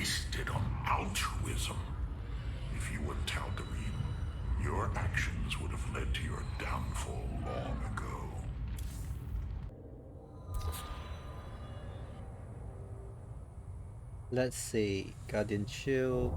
wasted on altruism. If you were Tal'Darim, your actions would have led to your downfall long ago. Let's see, Guardian Shield.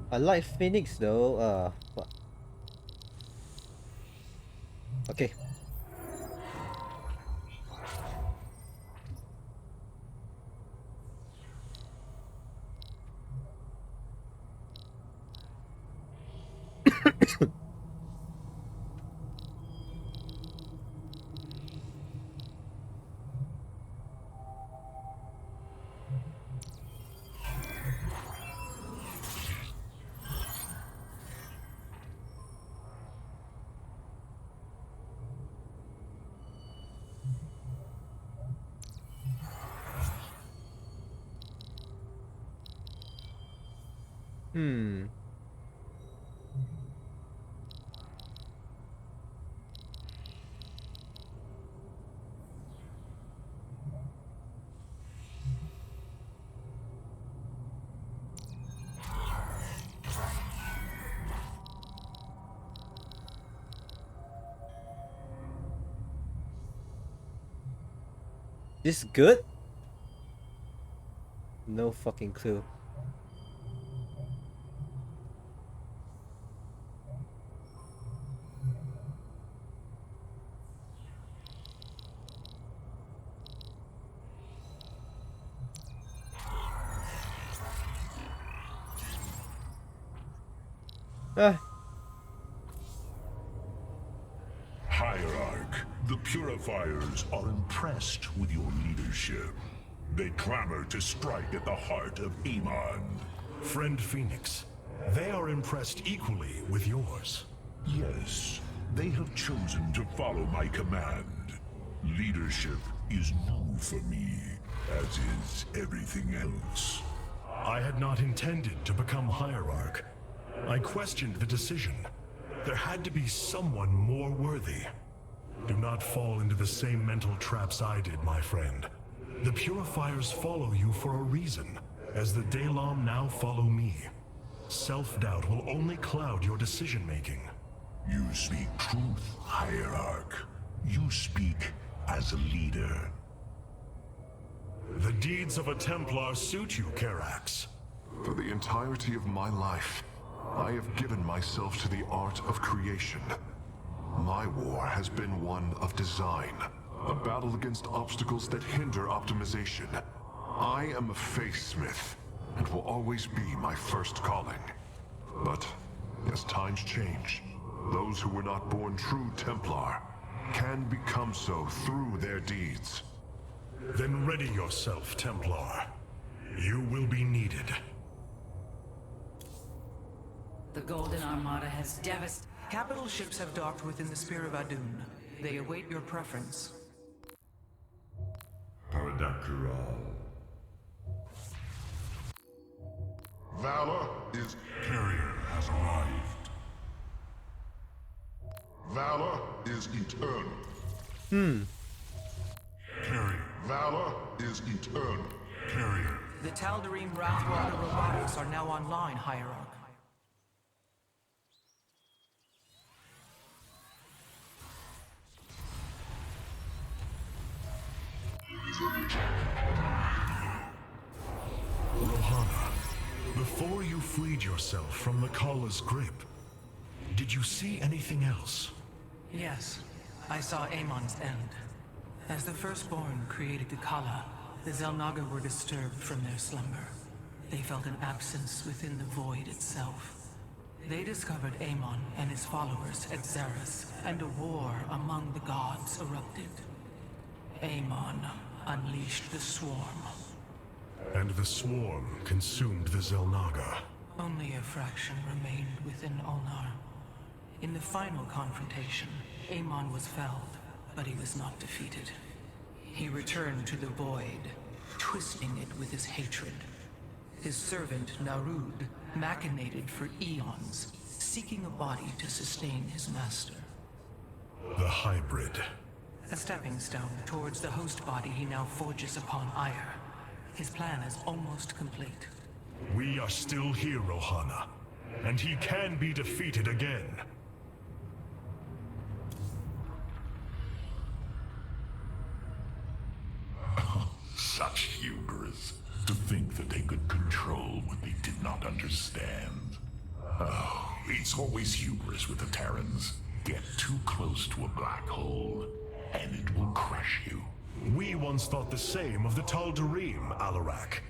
I like Phoenix though. What? Okay. This good? No fucking clue. Hierarch, the Purifiers are impressed with your leadership. They clamor to strike at the heart of Amon. Friend Phoenix, they are impressed equally with yours. Yes, they have chosen to follow my command. Leadership is new for me, as is everything else. I had not intended to become Hierarch. I questioned the decision. There had to be someone more worthy. Do not fall into the same mental traps I did, my friend. The Purifiers follow you for a reason, as the Dalam now follow me. Self-doubt will only cloud your decision-making. You speak truth, Hierarch. You speak as a leader. The deeds of a Templar suit you, Karax. For the entirety of my life, I have given myself to the art of creation. My war has been one of design, a battle against obstacles that hinder optimization. I am a faithsmith, and will always be my first calling. But as times change, those who were not born true Templar can become so through their deeds. Then ready yourself, Templar. You will be needed. The Golden Armada has devastated. Capital ships have docked within the Spear of Adun. They await your preference. Paradakral. Valor is... Carrier has arrived. Valor is eternal. Carrier. Valor is eternal. Carrier. The Tal'Darim Wrathwalker robotics are now online, Hierarch. Rohana, Before you freed yourself from the Kala's grip, did you see anything else? Yes, I saw Amon's end. As the Firstborn created the Kala, the Xel'Naga were disturbed from their slumber. They felt an absence within the void itself. They discovered Amon and his followers at Xeris, and a war among the gods erupted. Amon unleashed the Swarm. And the Swarm consumed the Xel'Naga. Only a fraction remained within Ulnar. In the final confrontation, Amon was felled, but he was not defeated. He returned to the void, twisting it with his hatred. His servant, Narud, machinated for eons, seeking a body to sustain his master. The hybrid. A stepping stone towards the host body he now forges upon Aiur. His plan is almost complete. We are still here, Rohana, and he can be defeated again. Such hubris. To think that they could control what they did not understand. Oh, it's always hubris with the Terrans. Get too close to a black hole, and it will crush you. We once thought the same of the Tal'Darim, Alarak.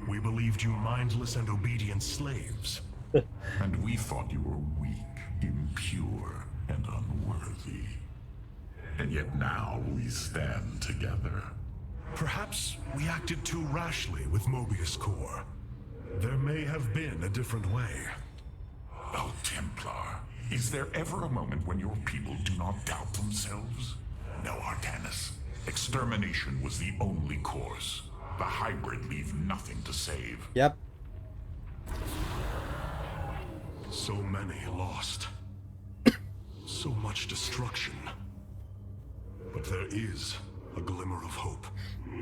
We believed you mindless and obedient slaves. And we thought you were weak, impure, and unworthy. And yet now we stand together. Perhaps we acted too rashly with Mobius Core. There may have been a different way. Oh, Templar, is there ever a moment when your people do not doubt themselves? No, Artanis. Extermination was the only course. The hybrid leave nothing to save. Yep. So many lost. So much destruction. But there is a glimmer of hope.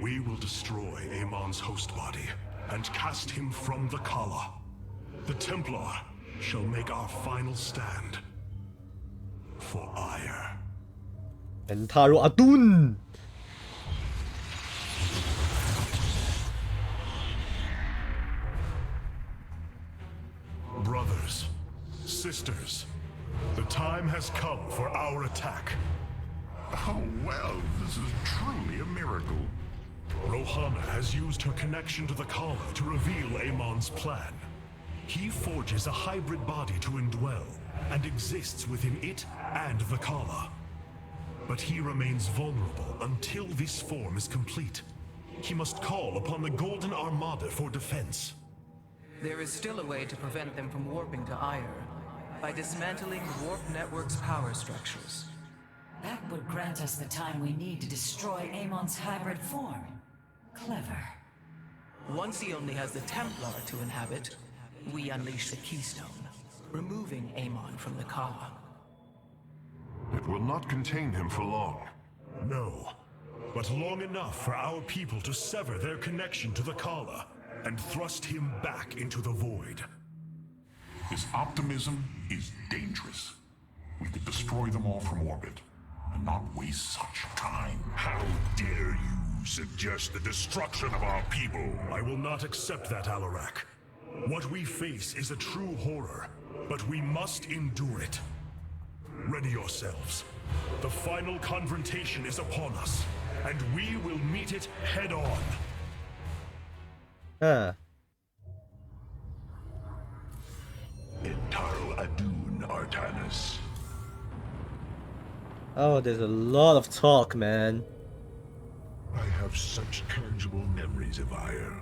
We will destroy Amon's host body and cast him from the Kala. The Templar shall make our final stand for Aiur. Entaro Adun! Brothers, sisters, the time has come for our attack. Oh, well, this is truly a miracle. Rohana has used her connection to the Kala to reveal Amon's plan. He forges a hybrid body to indwell, and exists within it and the Kala. But he remains vulnerable until this form is complete. He must call upon the Golden Armada for defense. There is still a way to prevent them from warping to Aiur, by dismantling the Warp Network's power structures. That would grant us the time we need to destroy Amon's hybrid form. Clever. Once he only has the Templar to inhabit, we unleash the Keystone, removing Amon from the Kala. It will not contain him for long. No, but long enough for our people to sever their connection to the Kala and thrust him back into the void. His optimism is dangerous. We could destroy them all from orbit, and not waste such time. How dare you suggest the destruction of our people? I will not accept that, Alarak. What we face is a true horror, but we must endure it. Ready yourselves. The final confrontation is upon us, and we will meet it head on. Entaro Adun, Artanis. Oh, there's a lot of talk, man. I have such tangible memories of Aiur.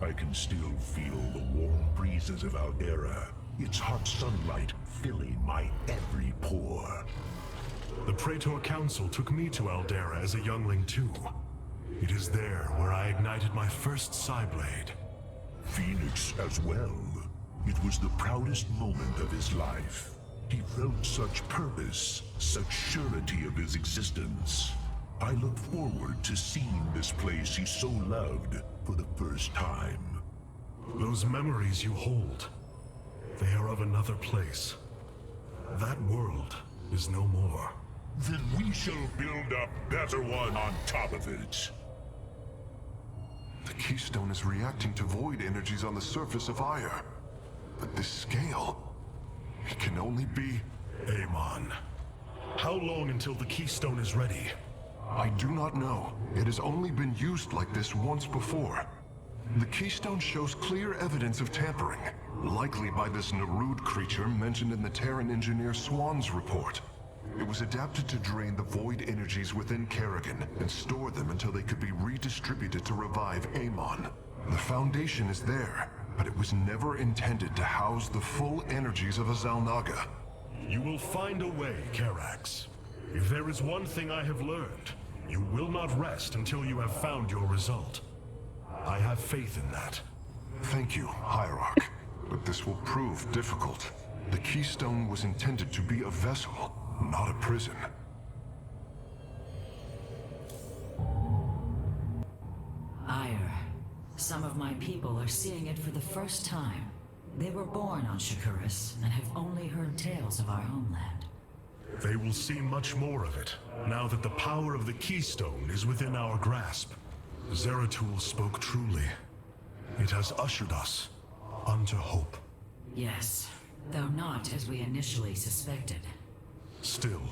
I can still feel the warm breezes of Aldera, its hot sunlight filling my every pore. The Praetor Council took me to Aldera as a youngling too. It is there where I ignited my first Psyblade. Fenix as well. It was the proudest moment of his life. He felt such purpose, such surety of his existence. I look forward to seeing this place he so loved for the first time. Those memories you hold, they are of another place. That world is no more. Then we shall build a better one on top of it. The Keystone is reacting to void energies on the surface of Aiur. But this scale, it can only be... Amon, how long until the keystone is ready? I do not know. It has only been used like this once before. The keystone shows clear evidence of tampering, likely by this Narud creature mentioned in the Terran engineer Swan's report. It was adapted to drain the void energies within Kerrigan and store them until they could be redistributed to revive Amon. The foundation is there, but it was never intended to house the full energies of a Xalnaga. You will find a way, Karax. If there is one thing I have learned, you will not rest until you have found your result. I have faith in that. Thank you, Hierarch. But this will prove difficult. The keystone was intended to be a vessel, not a prison. Aiur, some of my people are seeing it for the first time. They were born on Shakuras and have only heard tales of our homeland. They will see much more of it, now that the power of the keystone is within our grasp. Zeratul spoke truly. It has ushered us unto hope. Yes, though not as we initially suspected. Still,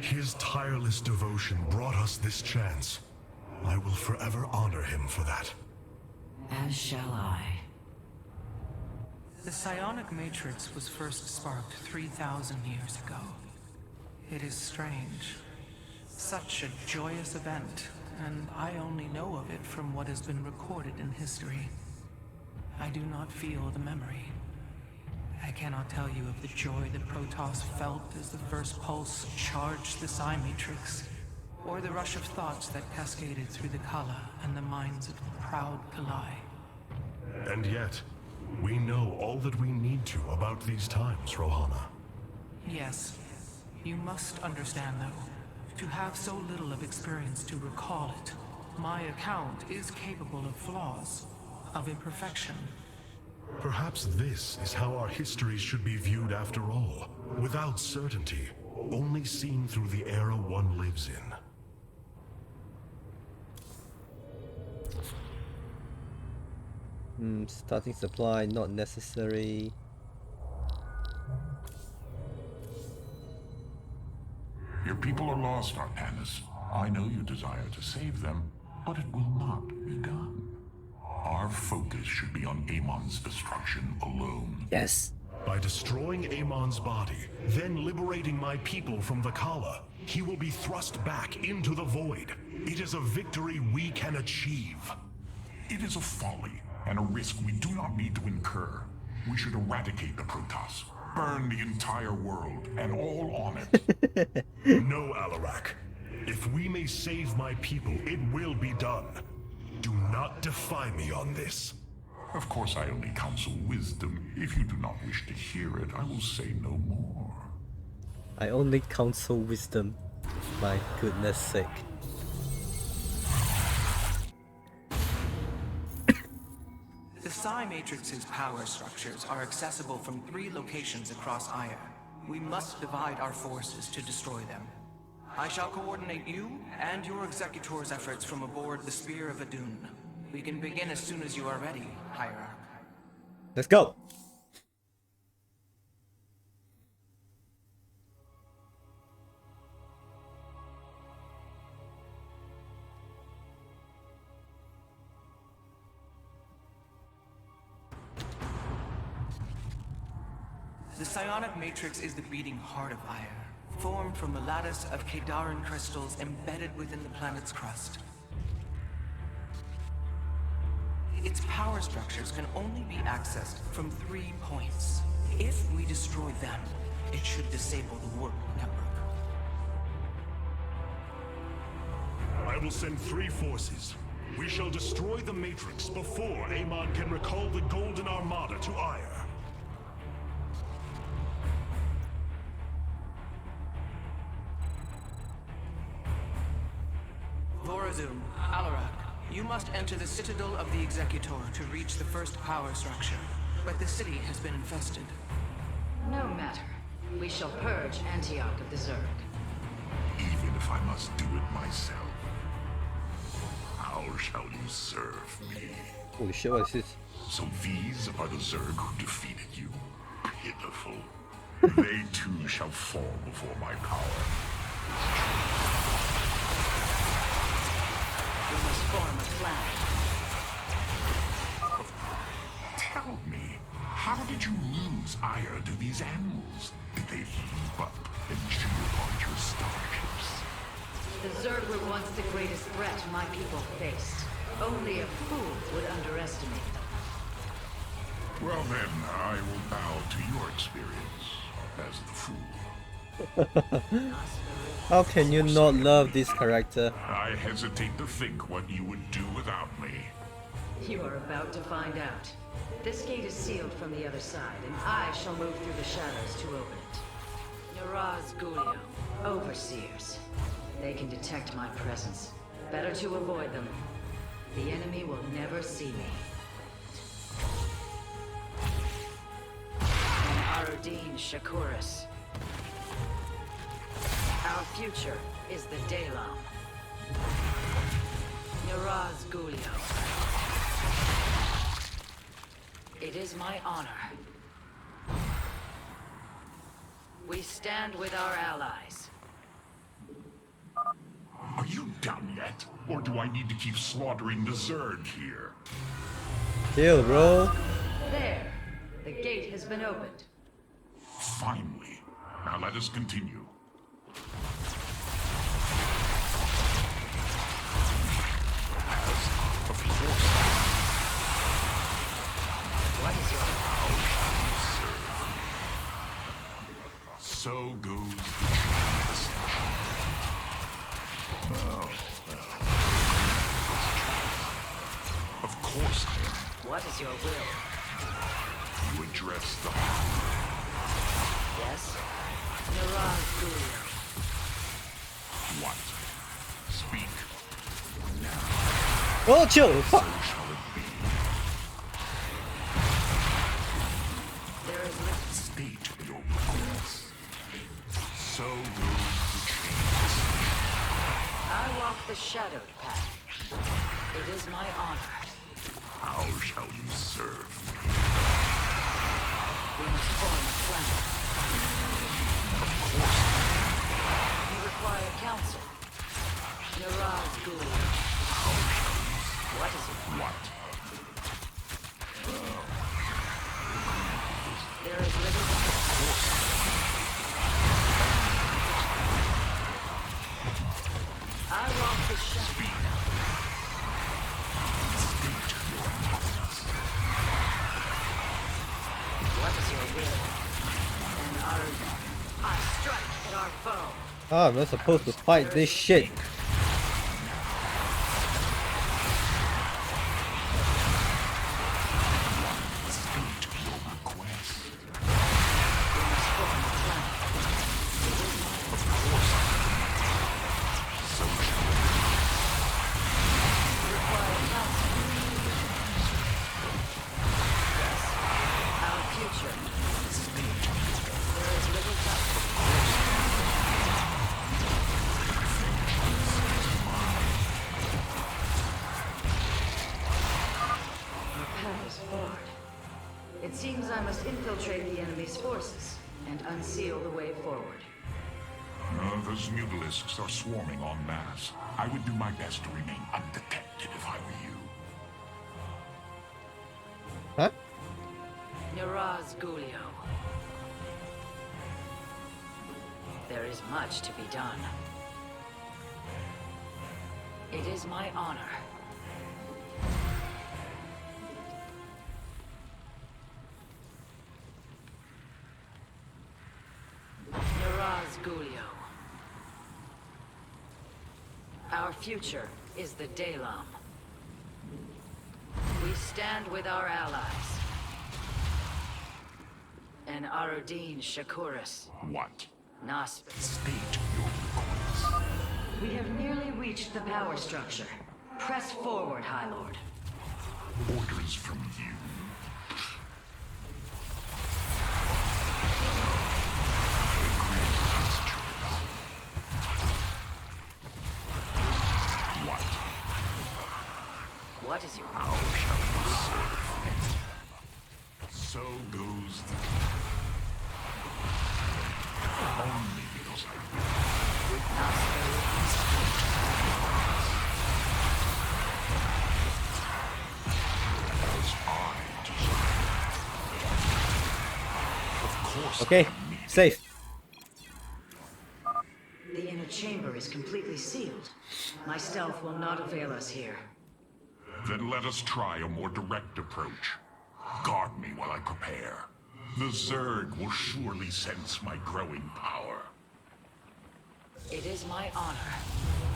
his tireless devotion brought us this chance. I will forever honor him for that. As shall I. The psionic matrix was first sparked 3,000 years ago. It is strange. Such a joyous event, and I only know of it from what has been recorded in history. I do not feel the memory. I cannot tell you of the joy that Protoss felt as the first pulse charged the psi matrix, or the rush of thoughts that cascaded through the Kala and the minds of the proud Kalai. And yet, we know all that we need to about these times, Rohana. Yes. You must understand, though, to have so little of experience to recall it, my account is capable of flaws, of imperfection. Perhaps this is how our histories should be viewed after all, without certainty, only seen through the era one lives in. Starting supply, not necessary. Your people are lost, Artanis. I know you desire to save them, but it will not be done. Our focus should be on Amon's destruction alone. Yes. By destroying Amon's body, then liberating my people from the Kala, he will be thrust back into the void. It is a victory we can achieve. It is a folly and a risk we do not need to incur. We should eradicate the Protoss. Burn the entire world, and all on it. No, Alarak. If we may save my people, it will be done. Do not defy me on this. Of course, I only counsel wisdom. If you do not wish to hear it, I will say no more. I only counsel wisdom. My goodness sake. The Psi Matrix's power structures are accessible from 3 locations across Aiur. We must divide our forces to destroy them. I shall coordinate you and your Executor's efforts from aboard the Spear of Adun. We can begin as soon as you are ready, Hierarch. Let's go! The psionic matrix is the beating heart of Aiur, formed from a lattice of Kadaran crystals embedded within the planet's crust. Its power structures can only be accessed from 3 points. If we destroy them, it should disable the warp network. I will send 3 forces. We shall destroy the Matrix before Amon can recall the Golden Armada to Aiur. Vorazun, Alarak, you must enter the Citadel of the Executor to reach the first power structure. But the city has been infested. No matter. We shall purge Antioch of the Zerg. Even if I must do it myself. How shall you serve me? Holy shit, what is this? So these are the Zerg who defeated you. They too shall fall before my power. We must form a flag. Tell me, how did you lose Aiur to these animals? Did they leap up and chew upon your starships? The Zerg were once the greatest threat my people faced. Only a fool would underestimate them. Well then, I will bow to your experience as the fool. How can you not love this character? I hesitate to think what you would do without me. You are about to find out. This gate is sealed from the other side, and I shall move through the shadows to open it. Naraz Gulio, overseers. They can detect my presence. Better to avoid them. The enemy will never see me. And Arudin Shakuris. Our future is the Dalam. Naraz Gulio. It is my honor. We stand with our allies. Are you done yet? Or do I need to keep slaughtering the Zerg here? Chill, bro. There. The gate has been opened. Finally. Now let us continue. Of course. What is your... So goes the transition. Of course I am. What is your will? You address the Yes? Naraz Gulio. what? Speak. Oh, chill. Fuck. So shall it be. There is little... State your request. So goes the change. I walk the shadowed path. It is my honor. How shall you serve me? We must form a plan. Of course. You require counsel. Naraz Gulio. What is it? What? There is little... I walk the shadow. What is your will? And I strike at our foe. Ah, I'm not supposed to fight this shit. It seems I must infiltrate the enemy's forces and unseal the way forward. Those mutalisks are swarming en masse. I would do my best to remain undetected if I were you. Huh? Naraz Gulio. There is much to be done. It is my honor. Naraz Gulio. Our future is the Dalam. We stand with our allies. And Arudin Shakuris. What? Naspis. State your request. We have nearly reached the power structure. Press forward, High Lord. Orders from you. What? What is your... How shall we serve? So goes the... force Okay, them immediately. safe. The inner chamber is completely sealed. My stealth will not avail us here. Then let us try a more direct approach. Guard me while I prepare. The Zerg will surely sense my growing power. It is my honor.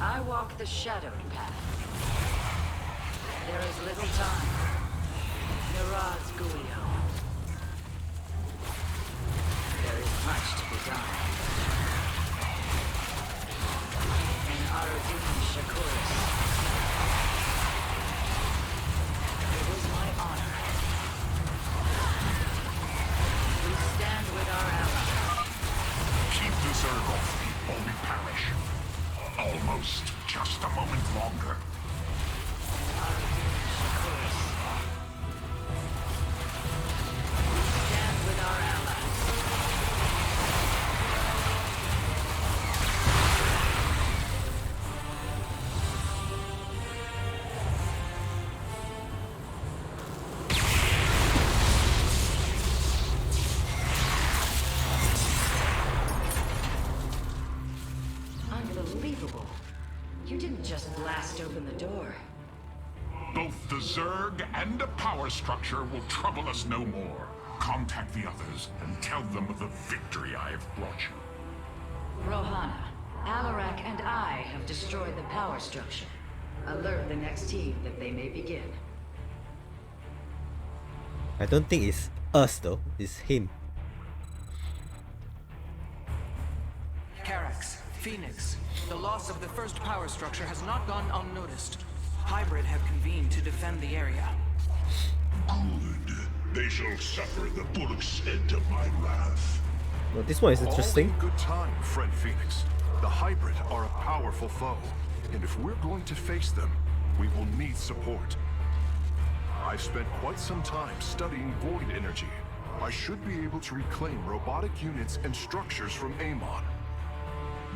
I walk the shadowed path. There is little time. Miraz Gulio. There is much to be done. And Artanis Shakuris. It is my honor. We stand with our allies. Keep the Zerg off me, or we perish. Almost. Just a moment longer. Artanis Shakuris. We stand with our allies. Unbelievable. You didn't just blast open the door. Both the Zerg and the power structure will trouble us no more. Contact the others and tell them of the victory I have brought you. Rohana, Alarak and I have destroyed the power structure. Alert the next team that they may begin. I don't think it's us though, it's him. Karax, Phoenix, the loss of the first power structure has not gone unnoticed. Hybrid have convened to defend the area. Good. They shall suffer the full extent of my wrath. Well, this one is interesting. All in good time, friend Phoenix. The Hybrid are a powerful foe, and if we're going to face them, we will need support. I've spent quite some time studying void energy. I should be able to reclaim robotic units and structures from Amon.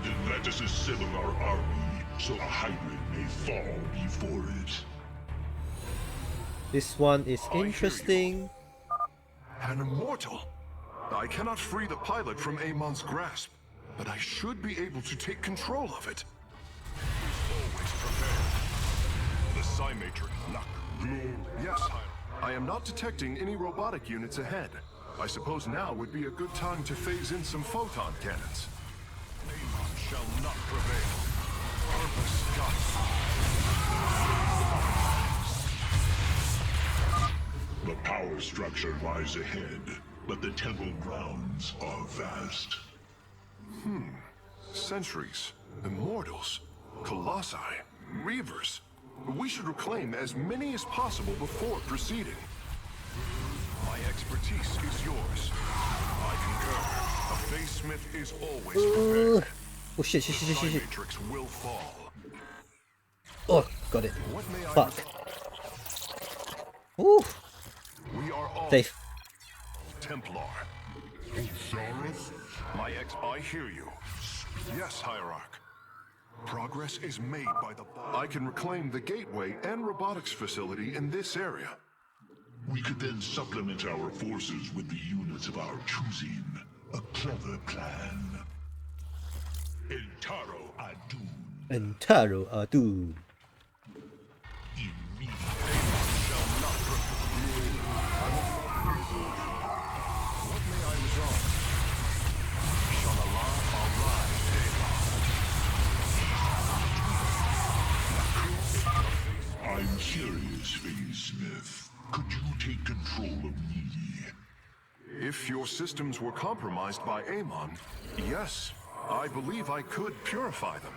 Then let us assemble our army, so a hybrid may fall before it. This one is hear you. interesting. An immortal! I cannot free the pilot from Amon's grasp, but I should be able to take control of it. Always prepared. The Psymatrix lock. Yes, I am not detecting any robotic units ahead. I suppose now would be a good time to phase in some photon cannons. Amon shall not prevail. Purpose guides. The power structure lies ahead, but the temple grounds are vast. Sentries, immortals, colossi, reavers. We should reclaim as many as possible before proceeding. My expertise is yours. I concur. A Phase-Smith is always prepared. Oh shit, shit, shit, shit, shit. Matrix will fall. Oh, got it. What may I Fuck. Ooh, We are all safe. Templar. I hear you. Yes, Hierarch. Progress is made by the... I can reclaim the gateway and robotics facility in this area. We could then supplement our forces with the units of our choosing. A clever plan. Entaro Adun. Entaro Adu. What may I resolve? Shalalah Alrai I'm curious, Phase-Smith. Could you take control of me? If your systems were compromised by Amon, yes, I believe I could purify them.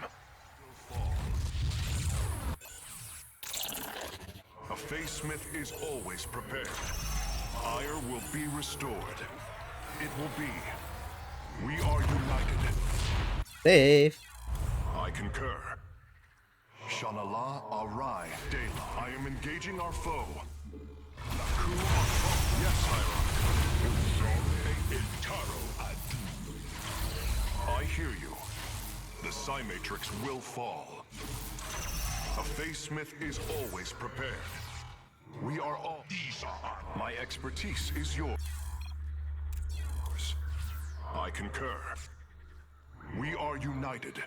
A Phase-Smith is always prepared. Aiur will be restored. It will be. We are united. Safe. I concur. Shalalah Arai Dela. I am engaging our foe. Laku Afo. Yes, Hierarch. Entaro Adun. I hear you. The Psymatrix will fall. A Phase-Smith is always prepared. We are all... My expertise is yours. I concur. We are united.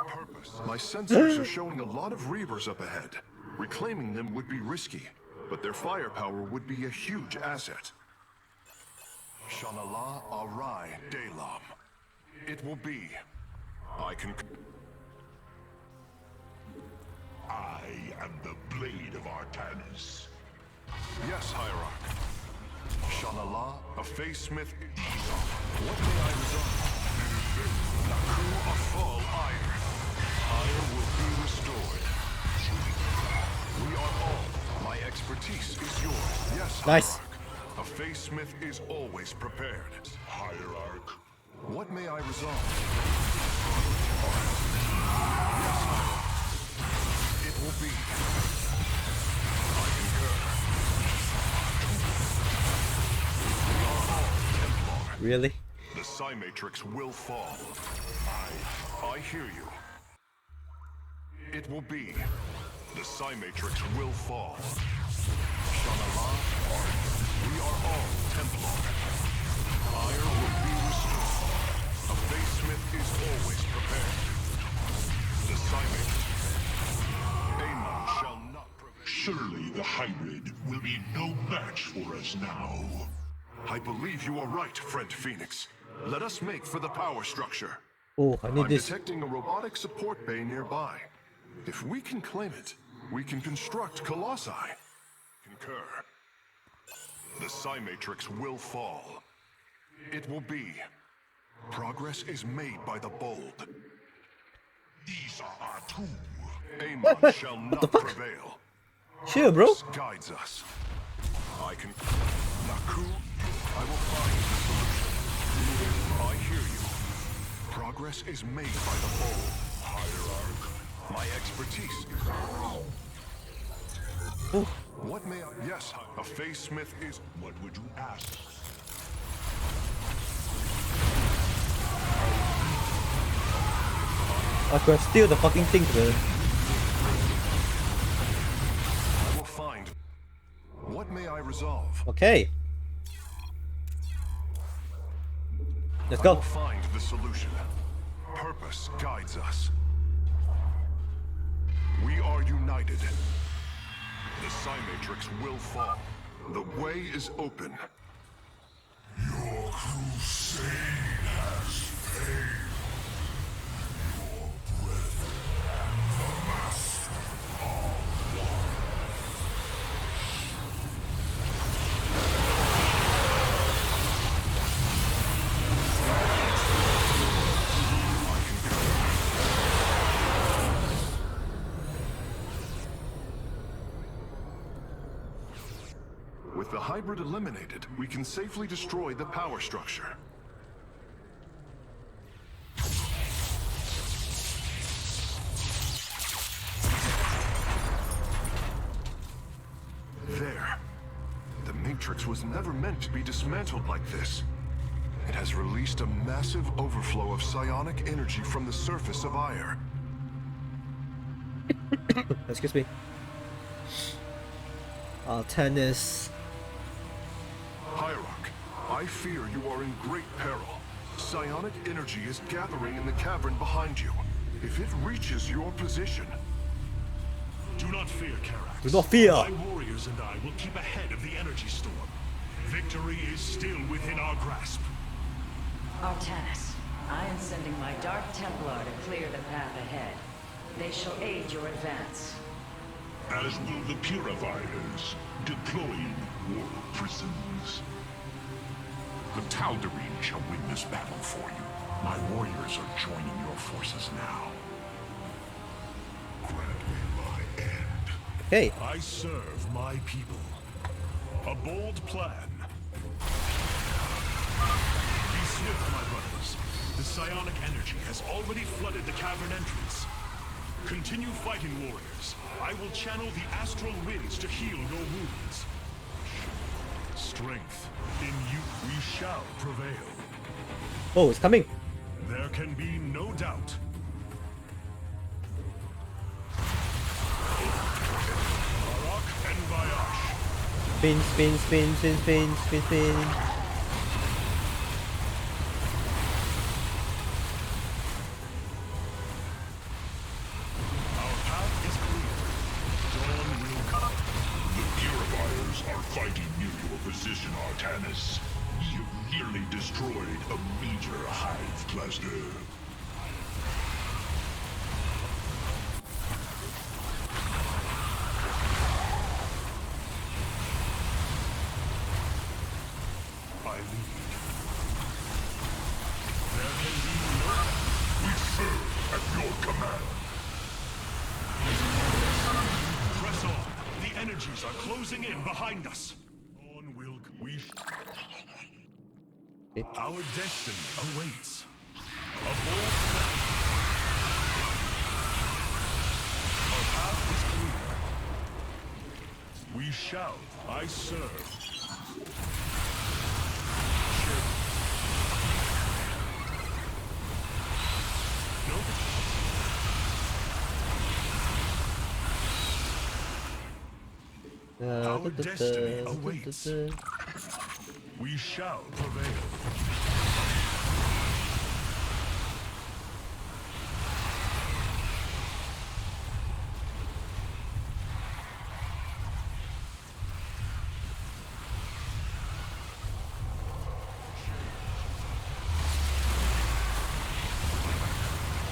Purpose. My sensors are showing a lot of Reavers up ahead. Reclaiming them would be risky, but their firepower would be a huge asset. Shanala Arai Delam. It will be. I concur. I am the blade of Artanis. Yes, Hierarch. Shanala, a face smith. What may I resolve? Naku Afal Aiur. Aiur will be restored. We are all. My expertise is yours. Yes, Nice. Hierarch. A face smith is always prepared. Hierarch. What may I resolve? Yes, Hierarch. It will be. I concur. We are all Templar. Really? The Psi Matrix will fall. I hear you. It will be. The Psi Matrix will fall. Shanala, we are all Templar. Aiur will be restored. A face smith is always prepared. The Psi Matrix. Amon shall not prevail. Surely the hybrid will be no match for us now. I believe you are right, friend Fenix. Let us make for the power structure. Oh, I need I'm this. detecting a robotic support bay nearby. If we can claim it, we can construct Colossi. Concur. The Psi Matrix will fall. It will be. Progress is made by the bold. These are our two. Amon shall not prevail. Chill, bro. This guides us. I can. Naku, I will find the solution. I hear you. Progress is made by the bold. Hierarch. My expertise. Ooh. What may I... Yes, a face smith is... What would you ask? I could steal the fucking thing, man. I will find... What may I resolve? Okay. Let's I go. will find the solution. Purpose guides us. We are united. The Psi Matrix will fall. The way is open. Your crusade has failed. Your brethren and the Master are one. With the hybrid eliminated, we can safely destroy the power structure. There. The Matrix was never meant to be dismantled like this. It has released a massive overflow of psionic energy from the surface of Aiur. Excuse me. Artanis. Hierarch, I fear you are in great peril. Psionic energy is gathering in the cavern behind you. If it reaches your position... Do not fear, Karax. Do not fear. My warriors and I will keep ahead of the energy storm. Victory is still within our grasp. Artanis, I am sending my Dark Templar to clear the path ahead. They shall aid your advance. As will the Purifiers, deploying war prisons. The Tal'Darim shall win this battle for you. My warriors are joining your forces now. Grant me my end. Okay. I serve my people. A bold plan. Be swift, my brothers. The psionic energy has already flooded the cavern entrance. Continue fighting, warriors. I will channel the astral winds to heal your wounds. Strength. In you we shall prevail. Oh, it's coming. There can be no doubt. Alarak and Vayash. Spin, spin, spin, spin, spin, spin, spin. only destroyed a meter hive cluster. I lead. There can be no... We serve at your command. Press on. The energies are closing in behind us. On will we... Our destiny awaits. A bold step. Our path is clear. We shall. I serve. Our destiny awaits. We shall prevail.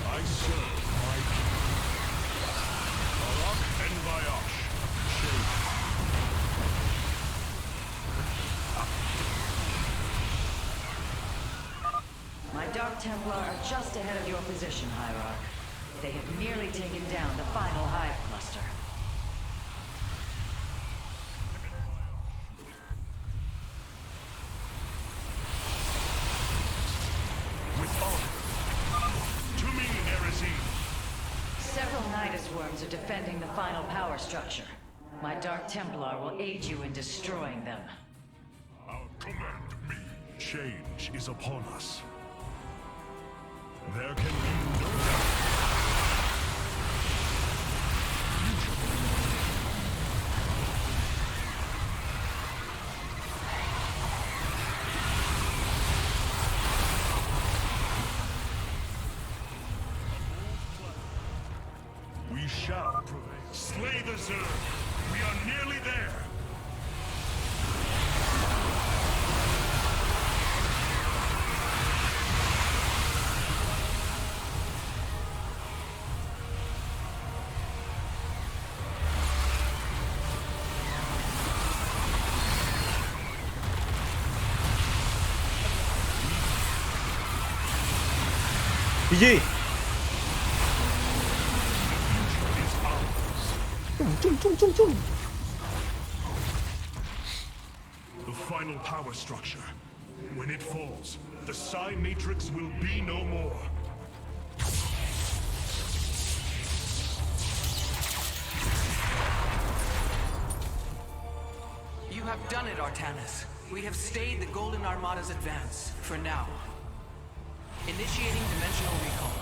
I serve my people. Alarak and Vayash. My Dark Templar are just ahead of your position, Hierarch. They have nearly taken down the final hive cluster. With honor. To me, Nerazine. Several Nidus worms are defending the final power structure. My Dark Templar will aid you in destroying them. Command me. Change is upon us. There can be no doubt. We shall prevail. Slay the Zerg. We are nearly there. BG! 쫑쫑쫑쫑쫑! The final power structure. When it falls, the Psi Matrix will be no more. You have done it, Artanis. We have stayed the Golden Armada's advance, for now. Initiating dimensional recall.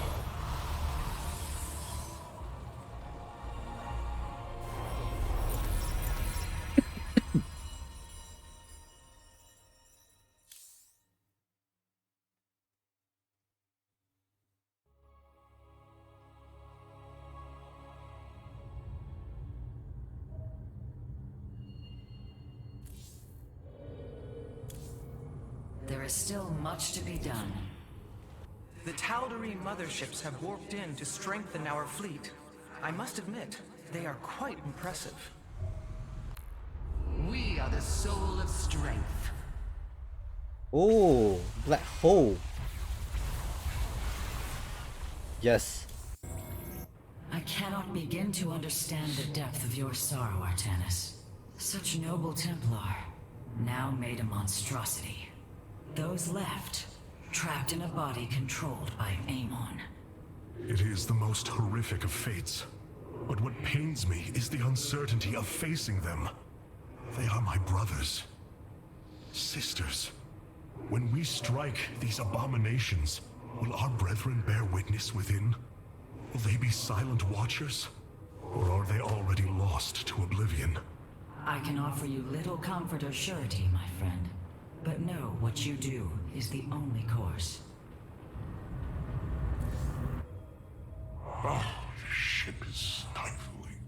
There is still much to be done. The Tal'Darim motherships have warped in to strengthen our fleet. I must admit, they are quite impressive. We are the soul of strength. Oh, black hole. Yes. I cannot begin to understand the depth of your sorrow, Artanis. Such noble Templar, now made a monstrosity. Those left, trapped in a body controlled by Amon. It is the most horrific of fates. But what pains me is the uncertainty of facing them. They are my brothers. Sisters. When we strike these abominations, will our brethren bear witness within? Will they be silent watchers? Or are they already lost to oblivion? I can offer you little comfort or surety, my friend. But know what you do is the only course. Oh, the ship is stifling.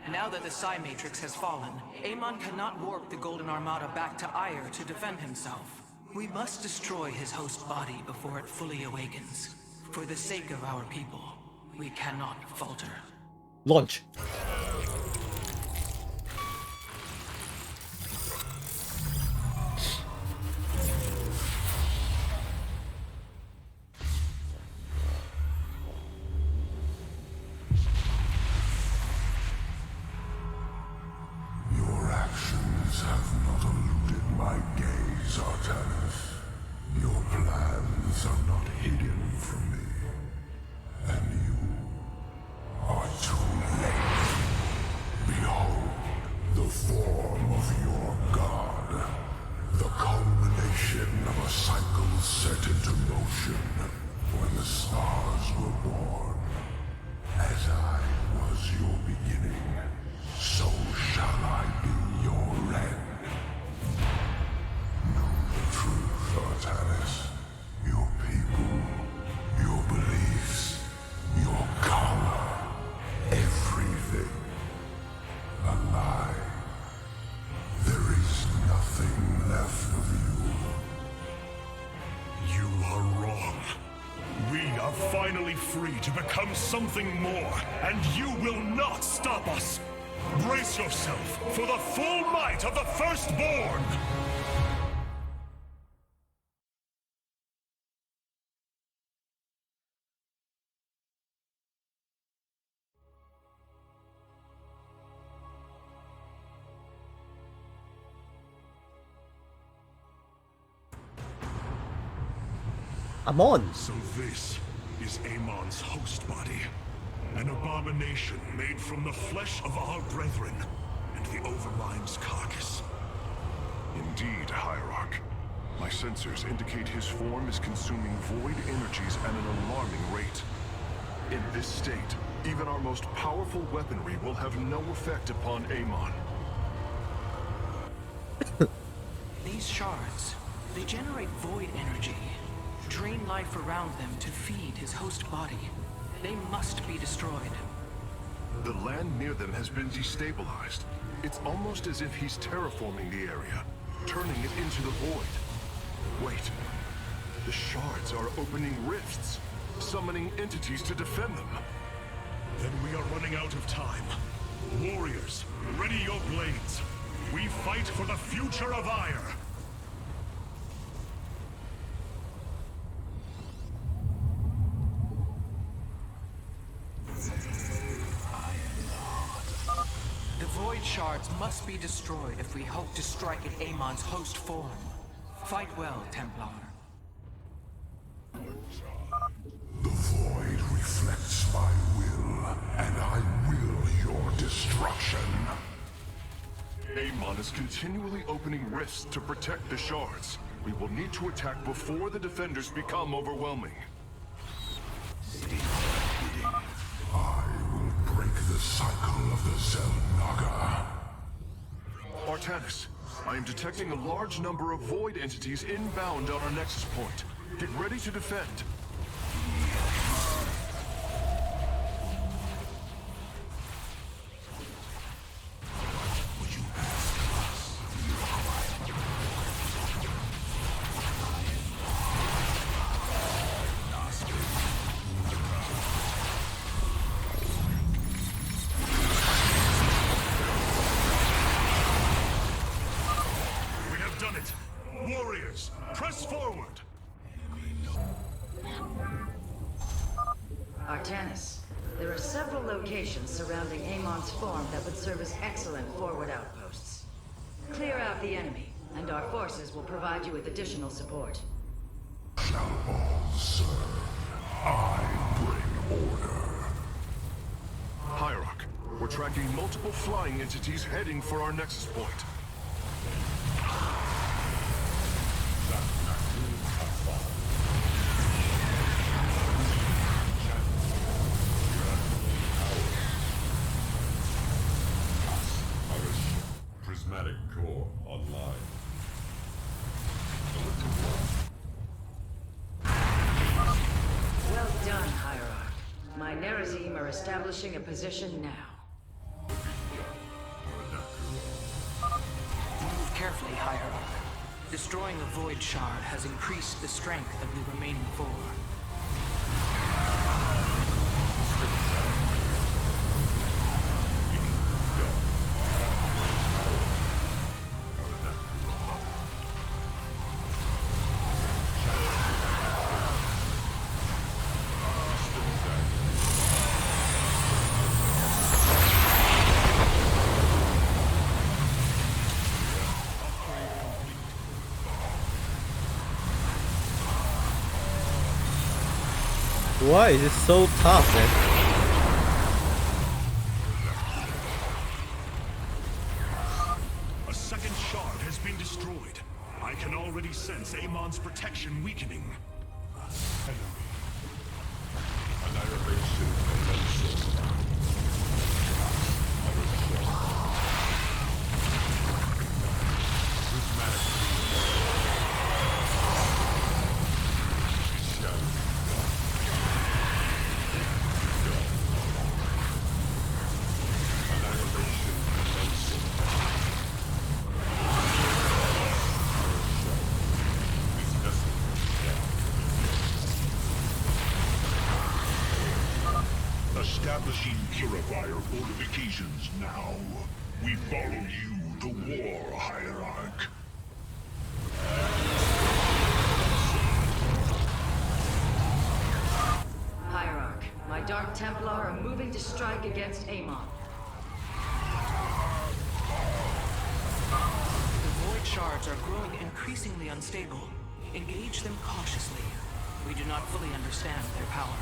Now that that the Psi Matrix has fallen, Amon cannot warp the Golden Armada back to Aiur to defend himself. We must destroy his host body before it fully awakens. For the sake of our people, we cannot falter. Launch! Your actions have not eluded my gaze, Artanis. Your plans are not hidden from me. And you are too late. Behold, the form of your god. The culmination of a cycle set into motion when the stars were born. As I was your beginning, so shall I be your end. Know the truth, Artanis. Your people, your beliefs, your color, everything. A lie. There is nothing left of you. You are wrong. We are finally free to become something more, and you will not stop us. Brace yourself for the full might of the Firstborn! Amon! So this is Amon's host body. An abomination made from the flesh of our brethren and the Overmind's carcass. Indeed, Hierarch. My sensors indicate his form is consuming void energies at an alarming rate. In this state, even our most powerful weaponry will have no effect upon Amon. These shards, they generate void energy. Drain life around them to feed his host body. They must be destroyed. The land near them has been destabilized. It's almost as if he's terraforming the area, turning it into the void. Wait. The shards are opening rifts, summoning entities to defend them. Then we are running out of time. Warriors, ready your blades. We fight for the future of Aiur. The void shards must be destroyed if we hope to strike at Amon's host form. Fight well, Templar. The void reflects my will, and I will your destruction. Amon is continually opening rifts to protect the shards. We will need to attack before the defenders become overwhelming. I will break the cycle of the Xel'Naga. Artanis, I am detecting a large number of void entities inbound on our nexus point. Get ready to defend. We have done it! Warriors, press forward! Artanis, there are several locations surrounding Amon's form that would serve as excellent forward outposts. Clear out the enemy, and our forces will provide you with additional support. Shall all serve. I bring order. Hierarch, we're tracking multiple flying entities heading for our nexus point. Prismatic core online. Well done, Hierarch. My Nerazim are establishing a position now. carefully, Hierarch. Destroying a Void Shard has increased the strength of the remaining 4. Why is it so tough, man? A second shard has been destroyed. I can already sense Amon's protection weakening. Annihilation commencing. Establishing purifier fortifications now. We follow you to war, Hierarch. Hierarch, my Dark Templar are moving to strike against Amon. The Void Shards are growing increasingly unstable. Engage them cautiously. We do not fully understand their power.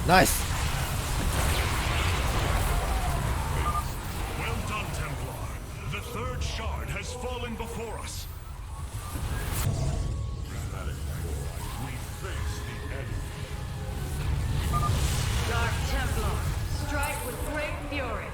Nice. Well done, Templar. The third shard has fallen before us. We face the enemy. Dark Templar, strike with great fury.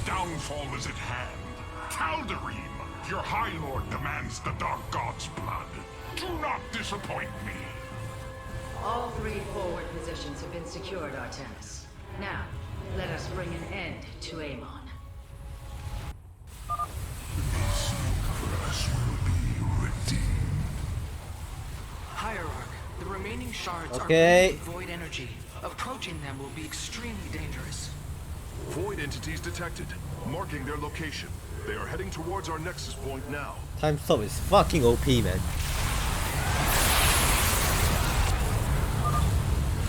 Downfall is at hand. Tal'Darim, your High Lord demands the Dark God's blood. Do not disappoint me. All 3 forward positions have been secured, Artanis. Now, let us bring an end to Amon. This universe will be redeemed. Hierarch, the remaining shards Okay. are void energy. Approaching them will be extremely dangerous. Void entities detected, marking their location. They are heading towards our nexus point now. Time stop is fucking OP, man.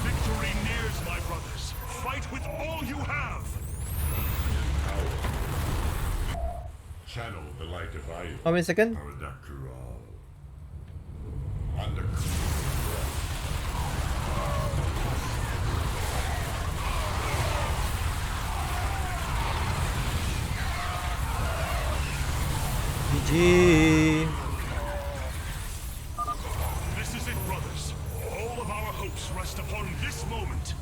Victory nears, my brothers. Fight with all you have. Channel the light of Aiur. How many seconds? GG. This is it, brothers. All of our hopes rest upon this moment.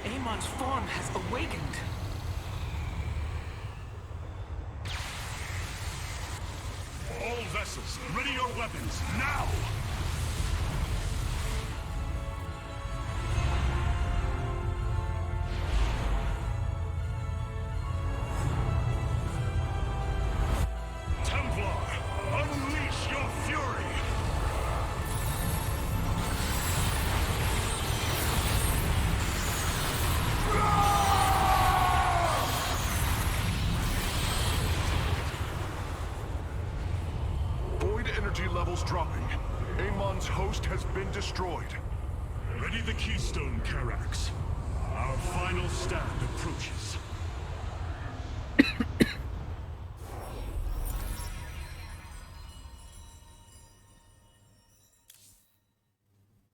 Amon's form has awakened. All vessels vessels, ready your weapons, now! Templar, unleash your fury! Energy levels dropping. Amon's host has been destroyed. Ready the keystone, Karax. Our final stand approaches.